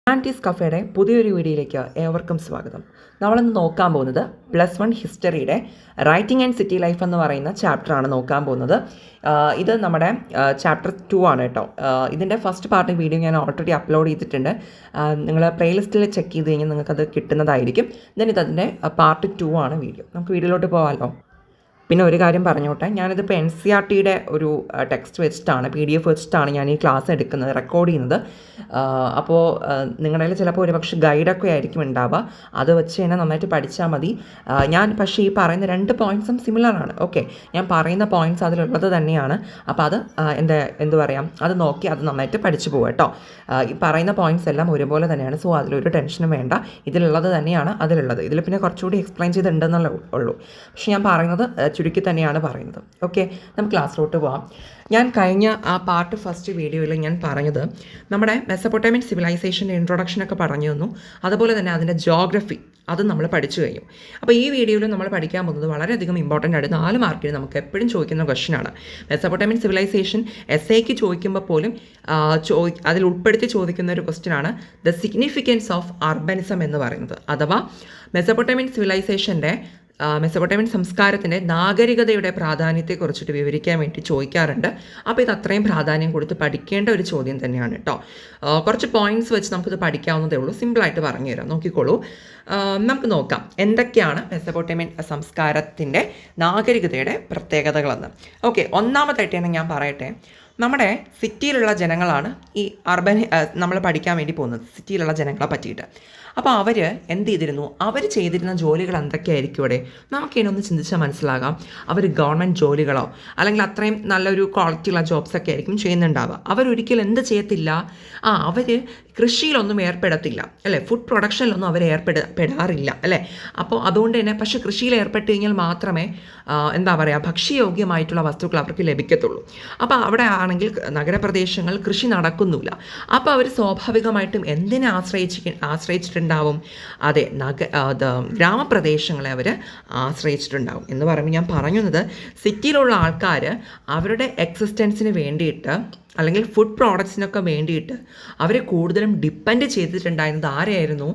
Aunties കഫേയുടെ പുതിയൊരു വീഡിയോയിലേക്ക് ഏവർക്കും സ്വാഗതം. നമ്മളിന്ന് നോക്കാൻ പോകുന്നത് +1 ഹിസ്റ്ററിയുടെ റൈറ്റിംഗ് ആൻഡ് സിറ്റി ലൈഫ് എന്ന് പറയുന്ന ചാപ്റ്ററാണ് നോക്കാൻ പോകുന്നത്. ഇത് നമ്മുടെ ചാപ്റ്റർ 2 ആണ് കേട്ടോ. ഇതിൻ്റെ ഫസ്റ്റ് പാർട്ട് വീഡിയോ ഞാൻ ഓൾറെഡി അപ്ലോഡ് ചെയ്തിട്ടുണ്ട്. നിങ്ങൾ പ്ലേലിസ്റ്റിൽ ചെക്ക് ചെയ്ത് കഴിഞ്ഞാൽ നിങ്ങൾക്കത് കിട്ടുന്നതായിരിക്കും. ദെൻ ഇതിൻ്റെ പാർട്ട് 2 ആണ് വീഡിയോ. നമുക്ക് വീഡിയോയിലോട്ട് പോകാമല്ലോ. പിന്നെ ഒരു കാര്യം പറഞ്ഞോട്ടെ, ഞാനിതിപ്പോൾ NCERTയുടെ ഒരു ടെക്സ്റ്റ് വെച്ചിട്ടാണ് PDF വെച്ചിട്ടാണ് ഞാൻ ഈ ക്ലാസ് എടുക്കുന്നത്, റെക്കോർഡ് ചെയ്യുന്നത്. അപ്പോൾ നിങ്ങളുടെ കയ്യിൽ ചിലപ്പോൾ ഒരുപക്ഷെ ഗൈഡൊക്കെ ആയിരിക്കും ഉണ്ടാവുക. അത് വെച്ച് തന്നെ നന്നായിട്ട് പഠിച്ചാൽ മതി. ഞാൻ പക്ഷേ ഈ പറയുന്ന 2 പോയിൻറ്റ്സും സിമിലറാണ്. ഓക്കെ, ഞാൻ പറയുന്ന പോയിൻറ്റ്സ് അതിലുള്ളത് തന്നെയാണ്. അപ്പോൾ അത് എന്ത് പറയാം, അത് നോക്കി അത് നന്നായിട്ട് പഠിച്ചു പോകും കേട്ടോ. ഈ പറയുന്ന പോയിൻറ്റ്സ് എല്ലാം ഒരുപോലെ തന്നെയാണ്. സോ അതിലൊരു ടെൻഷനും വേണ്ട. ഇതിലുള്ളത് തന്നെയാണ് അതിലുള്ളത്. ഇതിൽ പിന്നെ കുറച്ചുകൂടി എക്സ്പ്ലെയിൻ ചെയ്തിട്ടുണ്ടെന്നല്ലേ ഉള്ളൂ. പക്ഷേ ഞാൻ പറയുന്നത് ചുരുക്കി തന്നെയാണ് പറയുന്നത്. ഓക്കെ, നമുക്ക് ക്ലാസ്സിലോട്ട് പോകാം. ഞാൻ കഴിഞ്ഞ ആ പാർട്ട് ഫസ്റ്റ് വീഡിയോയിൽ ഞാൻ പറഞ്ഞത് നമ്മുടെ മെസപ്പൊട്ടേമിയൻ സിവിലൈസേഷൻ്റെ ഇൻട്രൊഡക്ഷനൊക്കെ പറഞ്ഞു തന്നു. അതുപോലെ തന്നെ അതിൻ്റെ ജോഗ്രഫി അത് നമ്മൾ പഠിച്ചു കഴിഞ്ഞു. അപ്പോൾ ഈ വീഡിയോയിൽ നമ്മൾ പഠിക്കാൻ പോകുന്നത് വളരെയധികം ഇമ്പോർട്ടൻ്റ് ആണ്. 4 മാർക്കിന് നമുക്ക് എപ്പോഴും ചോദിക്കുന്ന ക്വസ്റ്റ്യനാണ്. മെസപ്പൊട്ടേമിയൻ സിവിലൈസേഷൻ എസ്സേക്ക് ചോദിക്കുമ്പോൾ പോലും അതിൽ ഉൾപ്പെടുത്തി ചോദിക്കുന്ന ഒരു ക്വസ്റ്റ്യനാണ് ദ സിഗ്നിഫിക്കൻസ് ഓഫ് അർബനിസം എന്ന് പറയുന്നത്. അഥവാ മെസപ്പൊട്ടേമിയൻ സിവിലൈസേഷൻ്റെ മെസപ്പൊട്ടേമിയൻ സംസ്കാരത്തിൻ്റെ നാഗരികതയുടെ പ്രാധാന്യത്തെക്കുറിച്ചിട്ട് വിവരിക്കാൻ വേണ്ടി ചോദിക്കാറുണ്ട്. അപ്പോൾ ഇത് അത്രയും പ്രാധാന്യം കൊടുത്ത് പഠിക്കേണ്ട ഒരു ചോദ്യം തന്നെയാണ് കേട്ടോ. കുറച്ച് പോയിൻറ്റ്സ് വെച്ച് നമുക്കിത് പഠിക്കാവുന്നതേ ഉള്ളൂ. സിമ്പിളായിട്ട് പറഞ്ഞു തരാം, നോക്കിക്കോളൂ. നമുക്ക് നോക്കാം എന്തൊക്കെയാണ് മെസപ്പൊട്ടേമിയൻ സംസ്കാരത്തിൻ്റെ നാഗരികതയുടെ പ്രത്യേകതകളെന്ന്. ഓക്കെ, ഒന്നാമതായിട്ട് തന്നെ ഞാൻ പറയട്ടെ, നമ്മുടെ സിറ്റിയിലുള്ള ജനങ്ങളാണ് ഈ നമ്മൾ പഠിക്കാൻ വേണ്ടി പോകുന്നത്, സിറ്റിയിലുള്ള ജനങ്ങളെ പറ്റിയിട്ട്. അപ്പോൾ അവർ എന്ത് ചെയ്തിരുന്നു, അവർ ചെയ്തിരുന്ന ജോലികൾ എന്തൊക്കെയായിരിക്കും ഇവിടെ നമുക്കിതിനൊന്ന് ചിന്തിച്ചാൽ മനസ്സിലാകാം. അവർ ഗവൺമെൻറ് ജോലികളോ അല്ലെങ്കിൽ അത്രയും നല്ലൊരു ക്വാളിറ്റിയുള്ള ജോബ്സൊക്കെ ആയിരിക്കും ചെയ്യുന്നുണ്ടാവുക. അവരൊരിക്കലും എന്ത് ചെയ്യത്തില്ല, അവർ കൃഷിയിലൊന്നും ഏർപ്പെടത്തില്ല അല്ലേ, ഫുഡ് പ്രൊഡക്ഷനിലൊന്നും അവർ പെടാറില്ല അല്ലേ. അപ്പോൾ അതുകൊണ്ട് തന്നെ പക്ഷേ കൃഷിയിൽ ഏർപ്പെട്ട് കഴിഞ്ഞാൽ മാത്രമേ എന്താ പറയുക, ഭക്ഷ്യയോഗ്യമായിട്ടുള്ള വസ്തുക്കൾ അവർക്ക് ലഭിക്കത്തുള്ളൂ. അപ്പോൾ അവിടെ ആണെങ്കിൽ നഗരപ്രദേശങ്ങൾ കൃഷി നടക്കുന്നില്ല. അപ്പോൾ അവർ സ്വാഭാവികമായിട്ടും എന്തിനെ ആശ്രയിച്ചിട്ടുണ്ടാവും, അതെ ഗ്രാമപ്രദേശങ്ങളെ അവർ ആശ്രയിച്ചിട്ടുണ്ടാവും. എന്ന് പറയുമ്പോൾ ഞാൻ പറയുന്നത് സിറ്റിയിലുള്ള ആൾക്കാർ അവരുടെ എക്സിസ്റ്റൻസിന് വേണ്ടിയിട്ട് അല്ലെങ്കിൽ ഫുഡ് പ്രോഡക്ട്സിനൊക്കെ വേണ്ടിയിട്ട് അവർ കൂടുതലും ഡിപ്പെൻഡ് ചെയ്തിട്ടുണ്ടായിരുന്നത് ആരെയായിരുന്നു,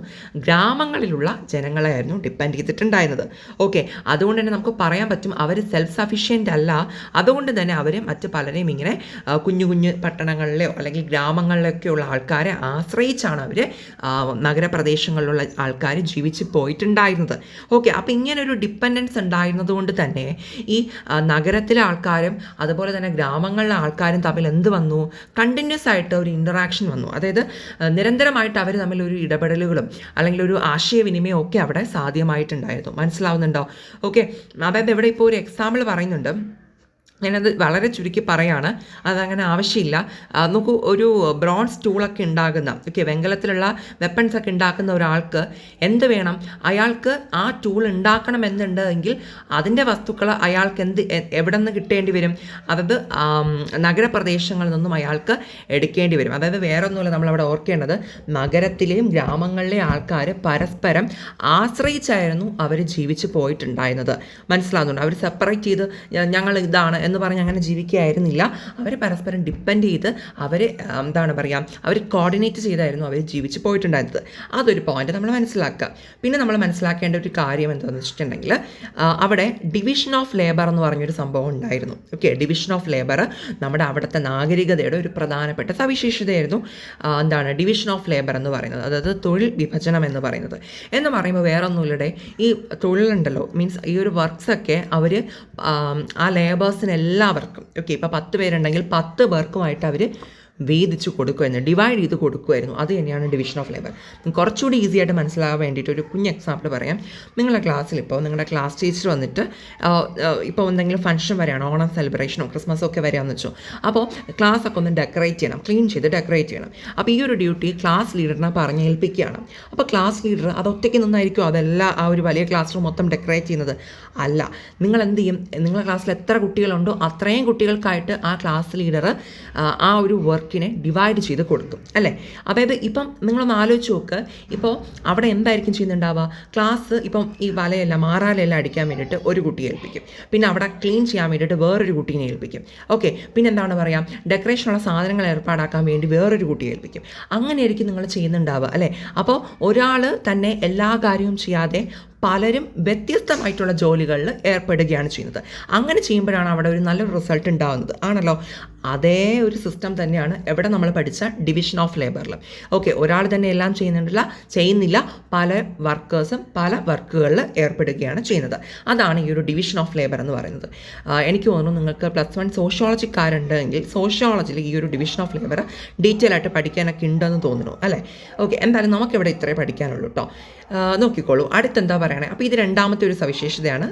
ഗ്രാമങ്ങളിലുള്ള ജനങ്ങളെയായിരുന്നു ഡിപ്പെൻഡ് ചെയ്തിട്ടുണ്ടായിരുന്നത്. ഓക്കെ, അതുകൊണ്ട് തന്നെ നമുക്ക് പറയാൻ പറ്റും അവർ സെൽഫ് സഫിഷ്യൻ്റ് അല്ല. അതുകൊണ്ട് തന്നെ അവർ മറ്റ് പലരെയും ഇങ്ങനെ കുഞ്ഞു കുഞ്ഞു പട്ടണങ്ങളിലെയോ അല്ലെങ്കിൽ ഗ്രാമങ്ങളിലൊക്കെയുള്ള ആൾക്കാരെ ആശ്രയിച്ചാണ് അവർ നഗരപ്രദേശങ്ങളിലുള്ള ആൾക്കാർ ജീവിച്ച് പോയിട്ടുണ്ടായിരുന്നത്. ഓക്കെ, അപ്പോൾ ഇങ്ങനൊരു ഡിപ്പെൻഡൻസ് ഉണ്ടായിരുന്നത് കൊണ്ട് തന്നെ ഈ നഗരത്തിലെ ആൾക്കാരും അതുപോലെ തന്നെ ഗ്രാമങ്ങളിലെ ആൾക്കാരും തമ്മിൽ എന്ത് വന്നു, കണ്ടിന്യൂസ് ആയിട്ട് ഒരു ഇൻറ്ററാക്ഷൻ വന്നു. അതായത് നിരന്തരമായിട്ട് അവർ തമ്മിൽ ഒരു ഇടപെടലുകളും അല്ലെങ്കിൽ ഒരു ആശയവിനിമയം ഒക്കെ അവിടെ സാധ്യമായിട്ടുണ്ടായിരുന്നു. മനസ്സിലാവുന്നുണ്ടോ? ഓക്കെ, അതായത് ഇവിടെ ഇപ്പോൾ ഒരു എക്സാമ്പിൾ പറയുന്നുണ്ട്, ഞാനത് വളരെ ചുരുക്കി പറയാണ്, അതങ്ങനെ ആവശ്യമില്ല. നോക്കൂ, ഒരു ബ്രോൺസ് ടൂളൊക്കെ ഉണ്ടാകുന്ന, ഓക്കെ, വെങ്കലത്തിലുള്ള വെപ്പൺസൊക്കെ ഉണ്ടാക്കുന്ന ഒരാൾക്ക് എന്ത് വേണം, അയാൾക്ക് ആ ടൂൾ ഉണ്ടാക്കണമെന്നുണ്ടെങ്കിൽ അതിൻ്റെ വസ്തുക്കൾ അയാൾക്ക് എവിടെ നിന്ന് കിട്ടേണ്ടി വരും, അതായത് നഗരപ്രദേശങ്ങളിൽ നിന്നും അയാൾക്ക് എടുക്കേണ്ടി വരും. അതായത് വേറെ ഒന്നുമില്ല, നമ്മളവിടെ ഓർക്കേണ്ടത് നഗരത്തിലെയും ഗ്രാമങ്ങളിലെയും ആൾക്കാർ പരസ്പരം ആശ്രയിച്ചായിരുന്നു അവർ ജീവിച്ച് പോയിട്ടുണ്ടായിരുന്നത്. മനസ്സിലാകുന്നുണ്ട്? അവർ സെപ്പറേറ്റ് ചെയ്ത് ഞങ്ങൾ ഇതാണ് എന്ന് പറഞ്ഞ് അങ്ങനെ ജീവിക്കുകയായിരുന്നില്ല. അവർ പരസ്പരം ഡിപ്പെൻഡ് ചെയ്ത് അവർ എന്താണ് പറയുക, അവർ കോർഡിനേറ്റ് ചെയ്തായിരുന്നു അവർ ജീവിച്ച് പോയിട്ടുണ്ടായിരുന്നത്. അതൊരു പോയിന്റ് നമ്മൾ മനസ്സിലാക്കുക. പിന്നെ നമ്മൾ മനസ്സിലാക്കേണ്ട ഒരു കാര്യം എന്താണെന്ന് വെച്ചിട്ടുണ്ടെങ്കിൽ അവിടെ ഡിവിഷൻ ഓഫ് ലേബർ എന്ന് പറഞ്ഞൊരു സംഭവം ഉണ്ടായിരുന്നു. ഓക്കെ, ഡിവിഷൻ ഓഫ് ലേബർ നമ്മുടെ അവിടുത്തെ നാഗരികതയുടെ ഒരു പ്രധാനപ്പെട്ട സവിശേഷതയായിരുന്നു. എന്താണ് ഡിവിഷൻ ഓഫ് ലേബർ എന്ന് പറയുന്നത്, അതായത് തൊഴിൽ വിഭജനം എന്ന് പറയുമ്പോൾ വേറെ ഒന്നുമില്ലടെ, ഈ തൊഴിലുണ്ടല്ലോ, മീൻസ് ഈ ഒരു വർക്ക്സൊക്കെ അവർ ആ ലേബേഴ്സിന് എല്ലാവർക്കും, ഓക്കെ, ഇപ്പോൾ 10 പേരുണ്ടെങ്കിൽ 10 പേർക്കുമായിട്ട് അവർ വീതിച്ച് കൊടുക്കുമായിരുന്നു, ഡിവൈഡ് ചെയ്ത് കൊടുക്കുമായിരുന്നു. അത് തന്നെയാണ് ഡിവിഷൻ ഓഫ് ലേബർ. കുറച്ചുകൂടി ഈസി ആയിട്ട് മനസ്സിലാകാൻ വേണ്ടിയിട്ട് ഒരു കുഞ്ഞ് എക്സാമ്പിൾ പറയാം. നിങ്ങളുടെ ക്ലാസ്സിൽ ഇപ്പോൾ നിങ്ങളുടെ ക്ലാസ് ടീച്ചർ വന്നിട്ട് ഇപ്പോൾ എന്തെങ്കിലും ഫംഗ്ഷൻ വരെയാണ്, ഓണം സെലിബ്രേഷനോ ക്രിസ്മസോ ഒക്കെ വരികയെന്ന് വെച്ചോ, അപ്പോൾ ക്ലാസ്സൊക്കെ ഒന്ന് ഡെക്കറേറ്റ് ചെയ്യണം, ക്ലീൻ ചെയ്ത് ഡെക്കറേറ്റ് ചെയ്യണം. അപ്പോൾ ഈ ഒരു ഡ്യൂട്ടി ക്ലാസ് ലീഡറിനെ പറഞ്ഞേൽപ്പിക്കുകയാണ്. അപ്പോൾ ക്ലാസ് ലീഡർ അത് ഒറ്റയ്ക്ക് നിന്നായിരിക്കും അതെല്ലാം ആ ഒരു വലിയ ക്ലാസ് റൂം മൊത്തം ഡെക്കറേറ്റ് ചെയ്യുന്നത് അല്ല. നിങ്ങൾ എന്ത് ചെയ്യും, നിങ്ങളുടെ ക്ലാസ്സിൽ എത്ര കുട്ടികളുണ്ടോ അത്രയും കുട്ടികൾക്കായിട്ട് ആ ക്ലാസ് ലീഡർ ആ ഒരു വർക്ക് വർക്കിനെ ഡിവൈഡ് ചെയ്ത് കൊടുക്കും അല്ലേ. അതായത് ഇപ്പം നിങ്ങളൊന്ന് ആലോചിച്ച് നോക്ക്, ഇപ്പോൾ അവിടെ എന്തായിരിക്കും ചെയ്യുന്നുണ്ടാവുക, ക്ലാസ് ഇപ്പം ഈ വലയെല്ലാം മാറാലെല്ലാം അടിക്കാൻ വേണ്ടിയിട്ട് ഒരു കുട്ടിയെ ഏൽപ്പിക്കും, പിന്നെ അവിടെ ക്ലീൻ ചെയ്യാൻ വേണ്ടിയിട്ട് വേറൊരു കുട്ടീനെ ഏൽപ്പിക്കും. ഓക്കെ, പിന്നെ എന്താണ് പറയുക, ഡെക്കറേഷനുള്ള സാധനങ്ങൾ ഏർപ്പാടാക്കാൻ വേണ്ടി വേറൊരു കുട്ടിയെ ഏൽപ്പിക്കും. അങ്ങനെയായിരിക്കും നിങ്ങൾ ചെയ്യുന്നുണ്ടാവുക അല്ലേ. അപ്പോൾ ഒരാൾ തന്നെ എല്ലാ കാര്യവും ചെയ്യാതെ പലരും വ്യത്യസ്തമായിട്ടുള്ള ജോലികളിൽ ഏർപ്പെടുകയാണ് ചെയ്യുന്നത്. അങ്ങനെ ചെയ്യുമ്പോഴാണ് അവിടെ ഒരു നല്ലൊരു റിസൾട്ട് ഉണ്ടാകുന്നത് ആണല്ലോ. അതേ ഒരു സിസ്റ്റം തന്നെയാണ് എവിടെ നമ്മൾ പഠിച്ച ഡിവിഷൻ ഓഫ് ലേബറിൽ. ഓക്കെ, ഒരാൾ തന്നെ എല്ലാം ചെയ്യുന്നില്ല, പല വർക്കേഴ്സും പല വർക്കുകളിൽ ഏർപ്പെടുകയാണ് ചെയ്യുന്നത്. അതാണ് ഈ ഒരു ഡിവിഷൻ ഓഫ് ലേബർ എന്ന് പറയുന്നത്. എനിക്ക് തോന്നുന്നു നിങ്ങൾക്ക് +1 സോഷ്യോളജിക്കാരുണ്ടെങ്കിൽ സോഷ്യോളജിയിൽ ഈ ഒരു ഡിവിഷൻ ഓഫ് ലേബർ ഡീറ്റെയിൽ ആയിട്ട് പഠിക്കാനൊക്കെ ഉണ്ടെന്ന് തോന്നുന്നു അല്ലേ. ഓക്കെ, എന്തായാലും നമുക്കിവിടെ ഇത്രേ പഠിക്കാനുള്ളൂ കേട്ടോ. നോക്കിക്കോളൂ, അടുത്തെന്താ പറയണേ. അപ്പോൾ ഇത് രണ്ടാമത്തെ ഒരു സവിശേഷതയാണ്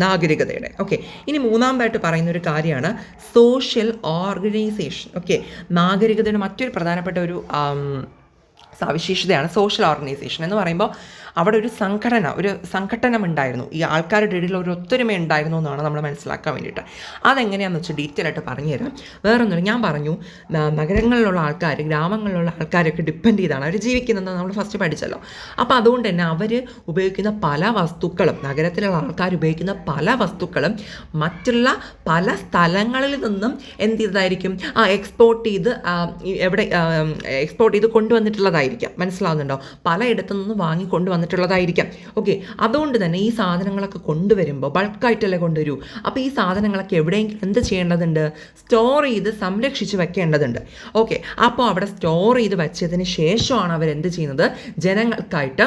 നാഗരികതയുടെ. ഓക്കെ, ഇനി മൂന്നാമതായിട്ട് പറയുന്ന ഒരു കാര്യമാണ് സോഷ്യൽ ഓർഗനൈസേഷൻ. ഓക്കെ, നാഗരികതയുടെ മറ്റൊരു പ്രധാനപ്പെട്ട ഒരു സവിശേഷതയാണ് സോഷ്യൽ ഓർഗനൈസേഷൻ എന്ന് പറയുമ്പോൾ അവിടെ ഒരു സംഘടനം ഉണ്ടായിരുന്നു, ഈ ആൾക്കാരുടെ ഇടയിൽ ഒരു ഒത്തൊരുമ ഉണ്ടായിരുന്നു എന്നാണ് നമ്മൾ മനസ്സിലാക്കാൻ വേണ്ടിയിട്ട്. അതെങ്ങനെയാണെന്ന് വെച്ചാൽ ഡീറ്റെയിൽ ആയിട്ട് പറഞ്ഞുതരാം. വേറൊന്നുമില്ല, ഞാൻ പറഞ്ഞു നഗരങ്ങളിലുള്ള ആൾക്കാർ ഗ്രാമങ്ങളിലുള്ള ആൾക്കാരൊക്കെ ഡിപ്പെൻഡ് ചെയ്താണ് അവർ ജീവിക്കുന്നതെന്ന് നമ്മൾ ഫസ്റ്റ് പഠിച്ചല്ലോ. അപ്പോൾ അതുകൊണ്ട് തന്നെ അവർ ഉപയോഗിക്കുന്ന പല വസ്തുക്കളും, നഗരത്തിലുള്ള ആൾക്കാർ ഉപയോഗിക്കുന്ന പല വസ്തുക്കളും മറ്റുള്ള പല സ്ഥലങ്ങളിൽ നിന്നും എന്ത് ചെയ്തതായിരിക്കും, എക്സ്പോർട്ട് ചെയ്ത് കൊണ്ടുവന്നിട്ടുള്ളതായിരിക്കാം. മനസ്സിലാവുന്നുണ്ടോ? പലയിടത്തു നിന്ന് വാങ്ങിക്കൊണ്ടുവന്നിട്ടുള്ളതായിരിക്കാം. ഓക്കെ, അതുകൊണ്ട് തന്നെ ഈ സാധനങ്ങളൊക്കെ കൊണ്ടുവരുമ്പോൾ ബൾക്കായിട്ടല്ലേ കൊണ്ടുവരൂ. അപ്പോൾ ഈ സാധനങ്ങളൊക്കെ എവിടെയെങ്കിലും എന്ത് ചെയ്യേണ്ടതുണ്ട്, സ്റ്റോർ ചെയ്ത് സംരക്ഷിച്ച് വെക്കേണ്ടതുണ്ട്. ഓക്കെ, അപ്പോൾ അവിടെ സ്റ്റോർ ചെയ്ത് വെച്ചതിന് ശേഷമാണ് അവരെന്ത് ചെയ്യുന്നത്, ജനങ്ങൾക്കായിട്ട്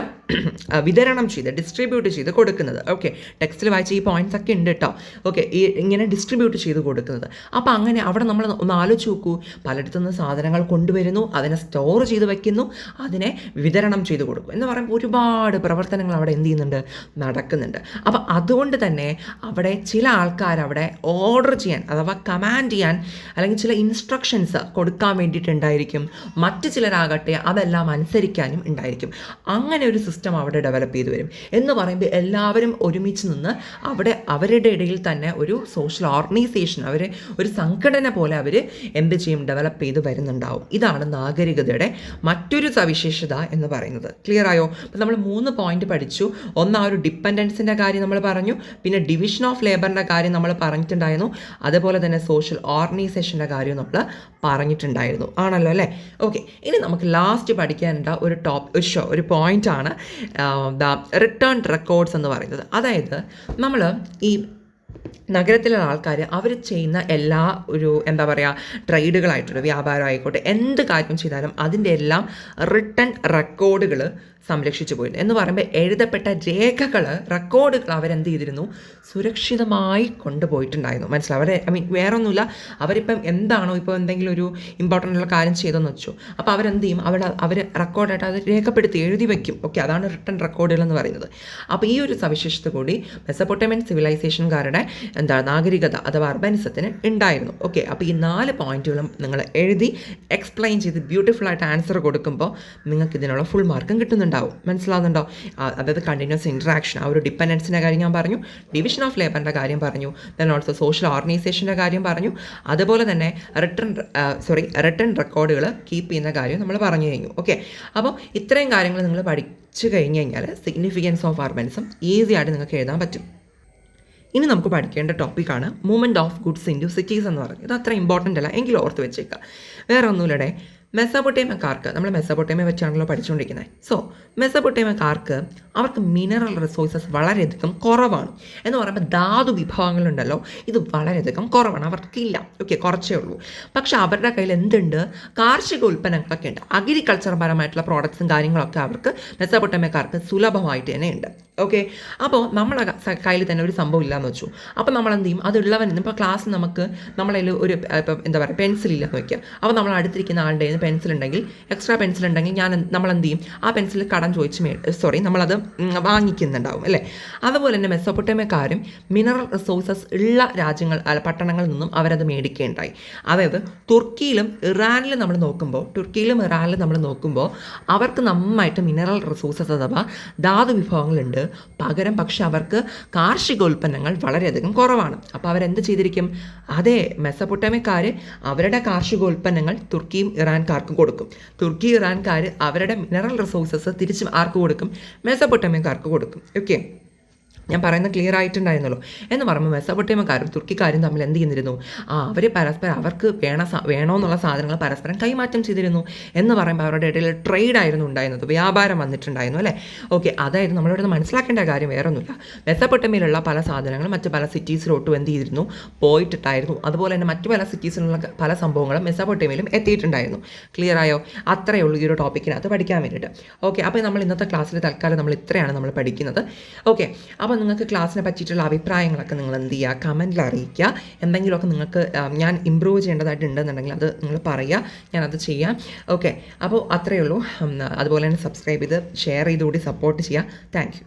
ഡിസ്ട്രിബ്യൂട്ട് ചെയ്ത് കൊടുക്കുന്നത്. ഓക്കെ, ടെക്സ്റ്റിൽ വായിച്ച ഈ പോയിന്റ്സ് ഒക്കെ ഉണ്ട് കേട്ടോ. ഓക്കെ, ഇങ്ങനെ ഡിസ്ട്രിബ്യൂട്ട് ചെയ്ത് കൊടുക്കുന്നത്. അപ്പോൾ അങ്ങനെ അവിടെ നമ്മൾ ഒന്ന് ആലോചിച്ച് നോക്കൂ, പലയിടത്തുനിന്ന് സാധനങ്ങൾ കൊണ്ടുവരുന്നു, അതിനെ സ്റ്റോർ ചെയ്ത് വെക്കുന്നു, അതിനെ വിതരണം ചെയ്ത് കൊടുക്കും എന്ന് പറയുമ്പോൾ ഒരുപാട് പ്രവർത്തനങ്ങൾ അവിടെ എന്ത് ചെയ്യുന്നുണ്ട്, നടക്കുന്നുണ്ട്. അപ്പോൾ അതുകൊണ്ട് തന്നെ അവിടെ ചില ആൾക്കാർ അവിടെ ഓർഡർ ചെയ്യാൻ അഥവാ കമാൻഡ് ചെയ്യാൻ അല്ലെങ്കിൽ ചില ഇൻസ്ട്രക്ഷൻസ് കൊടുക്കാൻ വേണ്ടിയിട്ടുണ്ടായിരിക്കും. മറ്റു ചിലരാകട്ടെ അതെല്ലാം അനുസരിക്കാനും ഉണ്ടായിരിക്കും. അങ്ങനെ ഒരു സിസ്റ്റം അവിടെ ഡെവലപ്പ് ചെയ്ത് വരും. എന്ന് പറയുമ്പോൾ എല്ലാവരും ഒരുമിച്ച് നിന്ന് അവിടെ അവരുടെ ഇടയിൽ തന്നെ ഒരു സോഷ്യൽ ഓർഗനൈസേഷൻ, ഒരു സംഘടന പോലെ അവർ എന്ത് ചെയ്യും, ഡെവലപ്പ് ചെയ്ത് വരുന്നുണ്ടാവും. ഇതാണ് നാഗരികതയുടെ മറ്റൊരു സവിശേഷത എന്ന് പറയുന്നത്. ക്ലിയർ ആയോ? അപ്പോൾ നമ്മൾ 3 പോയിന്റ് പഠിച്ചു. ഒന്ന്, ആ ഒരു ഡിപ്പെൻഡൻസിൻ്റെ കാര്യം നമ്മൾ പറഞ്ഞു, പിന്നെ ഡിവിഷൻ ഓഫ് ലേബറിൻ്റെ കാര്യം നമ്മൾ പറഞ്ഞിട്ടുണ്ടായിരുന്നു, അതുപോലെ തന്നെ സോഷ്യൽ ഓർഗനൈസേഷൻ്റെ കാര്യം നമ്മൾ പറഞ്ഞിട്ടുണ്ടായിരുന്നു ആണല്ലോ അല്ലേ. ഓക്കെ, ഇനി നമുക്ക് ലാസ്റ്റ് പഠിക്കാനുള്ള ഒരു പോയിൻ്റാണ് റിട്ടേൺ റെക്കോർഡ്സ് എന്ന് പറയുന്നത്. അതായത് നമ്മൾ ഈ നഗരത്തിലുള്ള ആൾക്കാർ അവർ ചെയ്യുന്ന എല്ലാ ട്രേഡുകളായിട്ടൊരു വ്യാപാരം ആയിക്കോട്ടെ, എന്ത് കാര്യം ചെയ്താലും അതിൻ്റെ എല്ലാം റിട്ടേൺ റെക്കോർഡുകൾ സംരക്ഷിച്ചു പോയിരുന്നു. എന്ന് പറയുമ്പോൾ എഴുതപ്പെട്ട റെക്കോർഡുകൾ അവരെന്ത് ചെയ്തിരുന്നു, സുരക്ഷിതമായി കൊണ്ടുപോയിട്ടുണ്ടായിരുന്നു. മനസ്സിലാവും? വേറൊന്നുമില്ല, അവരിപ്പം എന്താണോ ഇപ്പോൾ എന്തെങ്കിലും ഒരു ഇമ്പോർട്ടൻ്റ് ഉള്ള കാര്യം ചെയ്തെന്ന് വെച്ചു, അപ്പോൾ അവരെന്ത് ചെയ്യും, അവർ റെക്കോർഡായിട്ട് അത് രേഖപ്പെടുത്തി എഴുതി വയ്ക്കും. ഓക്കെ, അതാണ് റിട്ടേൺ റെക്കോർഡുകൾ എന്ന് പറയുന്നത്. അപ്പോൾ ഈ ഒരു സവിശേഷത കൂടി മെസപ്പൊട്ടേമിയൻ സിവിലൈസേഷൻകാരുടെ നാഗരികത അഥവാ അർബനിസത്തിന് ഉണ്ടായിരുന്നു. ഓക്കെ, അപ്പോൾ ഈ 4 പോയിന്റുകളും നിങ്ങൾ എഴുതി എക്സ്പ്ലെയിൻ ചെയ്ത് ബ്യൂട്ടിഫുൾ ആയിട്ട് ആൻസർ കൊടുക്കുമ്പോൾ നിങ്ങൾക്ക് ഇതിനുള്ള ഫുൾ മാർക്കും കിട്ടുന്നുണ്ടാവും. മനസ്സിലാവുന്നുണ്ടോ? അതായത് കണ്ടിന്യൂസ് ഇൻട്രാക്ഷൻ, ആ ഒരു ഡിപ്പെൻഡൻസിൻ്റെ കാര്യം ഞാൻ പറഞ്ഞു, ഡിവിഷൻ ഓഫ് ലേബറിൻ്റെ കാര്യം പറഞ്ഞു, ദെൻ ഓൾസോ സോഷ്യൽ ഓർഗനൈസേഷൻ്റെ കാര്യം പറഞ്ഞു, അതുപോലെ തന്നെ റിട്ടേൺ റെക്കോർഡുകൾ കീപ്പ് ചെയ്യുന്ന കാര്യം നമ്മൾ പറഞ്ഞു കഴിഞ്ഞു. ഓക്കെ, അപ്പോൾ ഇത്രയും കാര്യങ്ങൾ നിങ്ങൾ പഠിച്ചു കഴിഞ്ഞ് കഴിഞ്ഞാൽ സിഗ്നിഫിക്കൻസ് ഓഫ് അർബനിസം ഈസി ആയിട്ട് നിങ്ങൾക്ക് എഴുതാൻ പറ്റും. ഇനി നമുക്ക് പഠിക്കേണ്ട ടോപ്പിക്കാണ് movement of goods in two cities എന്ന് പറയുന്നത്. ഇത് അത്ര ഇമ്പോർട്ടൻ്റ് അല്ല, എങ്കിലും ഓർത്ത് വെച്ചേക്കുക. വേറെ ഒന്നുമില്ലടെ, മെസപ്പൊട്ടേമിയക്കാർക്ക്, നമ്മൾ മെസപ്പൊട്ടേമിയ വെച്ചാണല്ലോ പഠിച്ചുകൊണ്ടിരിക്കുന്നത്. സോ മെസപ്പൊട്ടേമിയക്കാർക്ക് അവർക്ക് മിനറൽ റിസോഴ്സസ് വളരെയധികം കുറവാണ്. എന്ന് പറയുമ്പോൾ ധാതു വിഭവങ്ങളുണ്ടല്ലോ, ഇത് വളരെയധികം കുറവാണ്, അവർക്കില്ല. ഓക്കെ, കുറച്ചേ ഉള്ളൂ. പക്ഷേ അവരുടെ കയ്യിൽ എന്തുണ്ട്, കാർഷിക ഉൽപ്പന്നങ്ങളൊക്കെ ഉണ്ട്. അഗ്രികൾച്ചർ പരമായിട്ടുള്ള പ്രോഡക്ട്സും കാര്യങ്ങളൊക്കെ അവർക്ക് മെസപ്പൊട്ടേമിയക്കാർക്ക് സുലഭമായിട്ട് തന്നെ ഉണ്ട്. ഓക്കെ, അപ്പോൾ നമ്മളെ കയ്യിൽ തന്നെ ഒരു സംഭവം ഇല്ലയെന്ന് വെച്ചു, അപ്പോൾ നമ്മൾ എന്ത് ചെയ്യും, അതുള്ളവൻ ഇപ്പോൾ ക്ലാസ്സിൽ നമ്മളതിൽ ഒരു പെൻസിലില്ലെന്ന് വയ്ക്കുക. അപ്പോൾ നമ്മൾ അടുത്തിരിക്കുന്ന ആളുടെ പെൻസിൽ ഉണ്ടെങ്കിൽ, എക്സ്ട്രാ പെൻസിൽ ഉണ്ടെങ്കിൽ നമ്മളെന്ത് ചെയ്യും, ആ പെൻസിൽ കടം ചോദിച്ച് നമ്മളത് വാങ്ങിക്കുന്നുണ്ടാവും അല്ലേ. അതുപോലെ തന്നെ മെസപ്പൊട്ടേമിയക്കാരും മിനറൽ റിസോഴ്സസ് ഉള്ള പട്ടണങ്ങളിൽ നിന്നും അവരത് മേടിക്കുകയുണ്ടായി. അതായത് തുർക്കിയിലും ഇറാനിലും നമ്മൾ നോക്കുമ്പോൾ അവർക്ക് നന്നായിട്ട് മിനറൽ റിസോഴ്സസ് അഥവാ ധാതു വിഭവങ്ങളുണ്ട്. പകരം പക്ഷെ അവർക്ക് കാർഷിക ഉൽപ്പന്നങ്ങൾ വളരെയധികം കുറവാണ്. അപ്പോൾ അവരെന്ത് ചെയ്തിരിക്കും, അതെ, മെസ്സപ്പൊട്ടേമിയക്കാർ അവരുടെ കാർഷികോൽപ്പന്നങ്ങൾ തുർക്കിയും ഇറാൻകാർക്കും കൊടുക്കും. തുർക്കി ഇറാൻകാർ അവരുടെ മിനറൽ റിസോഴ്സസ് തിരിച്ചും ആർക്ക് കൊടുക്കും? മെസ്സപ്പൊട്ടേമിയക്കാർക്ക് കൊടുക്കും. ഓക്കെ, ഞാൻ പറയുന്നത് ക്ലിയർ ആയിട്ടുണ്ടായിരുന്നല്ലോ. എന്ന് പറയുമ്പോൾ മെസ്സപ്പൊട്ടേമിയക്കാരും തുർക്കിക്കാരും തമ്മിൽ എന്ത് ചെയ്യുന്നിരുന്നു? അവർ പരസ്പരം അവർക്ക് വേണമെന്നുള്ള സാധനങ്ങൾ പരസ്പരം കൈമാറ്റം ചെയ്തിരുന്നു. എന്ന് പറയുമ്പോൾ അവരുടെ ഇടയിൽ ട്രേഡ് ആയിരുന്നു ഉണ്ടായിരുന്നത്, വ്യാപാരം വന്നിട്ടുണ്ടായിരുന്നു അല്ലേ. ഓക്കെ, അതായത് നമ്മളിവിടെ നിന്ന് മനസ്സിലാക്കേണ്ട കാര്യം വേറൊന്നുമില്ല. മെസ്സപ്പൊട്ടേമിയയിലുള്ള പല സാധനങ്ങളും മറ്റ് പല സിറ്റീസിലോട്ടും എന്ത് ചെയ്തിരുന്നു? പോയിട്ടുണ്ടായിരുന്നു. അതുപോലെ തന്നെ മറ്റു പല സിറ്റീസിലുള്ള പല സംഭവങ്ങളും മെസ്സപ്പൊട്ടേമിയയിലും എത്തിയിട്ടുണ്ടായിരുന്നു. ക്ലിയർ ആയോ? അത്രയേ ഉള്ളൂ ഈ ഒരു ടോപ്പിക്കിനകത്ത് പഠിക്കാൻ വേണ്ടിയിട്ട്. ഓക്കെ, അപ്പോൾ നമ്മൾ ഇന്നത്തെ ക്ലാസ്സിൽ തൽക്കാലം നമ്മൾ ഇത്രയാണ് നമ്മൾ പഠിക്കുന്നത്. ഓക്കെ, അപ്പോൾ നിങ്ങൾക്ക് ക്ലാസ്സിനെ പറ്റിയിട്ടുള്ള അഭിപ്രായങ്ങളൊക്കെ നിങ്ങൾ എന്ത് ചെയ്യുക? കമൻറ്റിൽ അറിയിക്കുക. എന്തെങ്കിലുമൊക്കെ നിങ്ങൾക്ക് ഞാൻ ഇമ്പ്രൂവ് ചെയ്യേണ്ടതായിട്ടുണ്ടെന്നുണ്ടെങ്കിൽ അത് നിങ്ങൾ പറയുക, ഞാനത് ചെയ്യാം. ഓക്കെ, അപ്പോൾ അത്രയേ ഉള്ളൂ. അതുപോലെ തന്നെ സബ്സ്ക്രൈബ് ചെയ്ത് ഷെയർ ചെയ്തുകൂടി സപ്പോർട്ട് ചെയ്യുക. Thank you.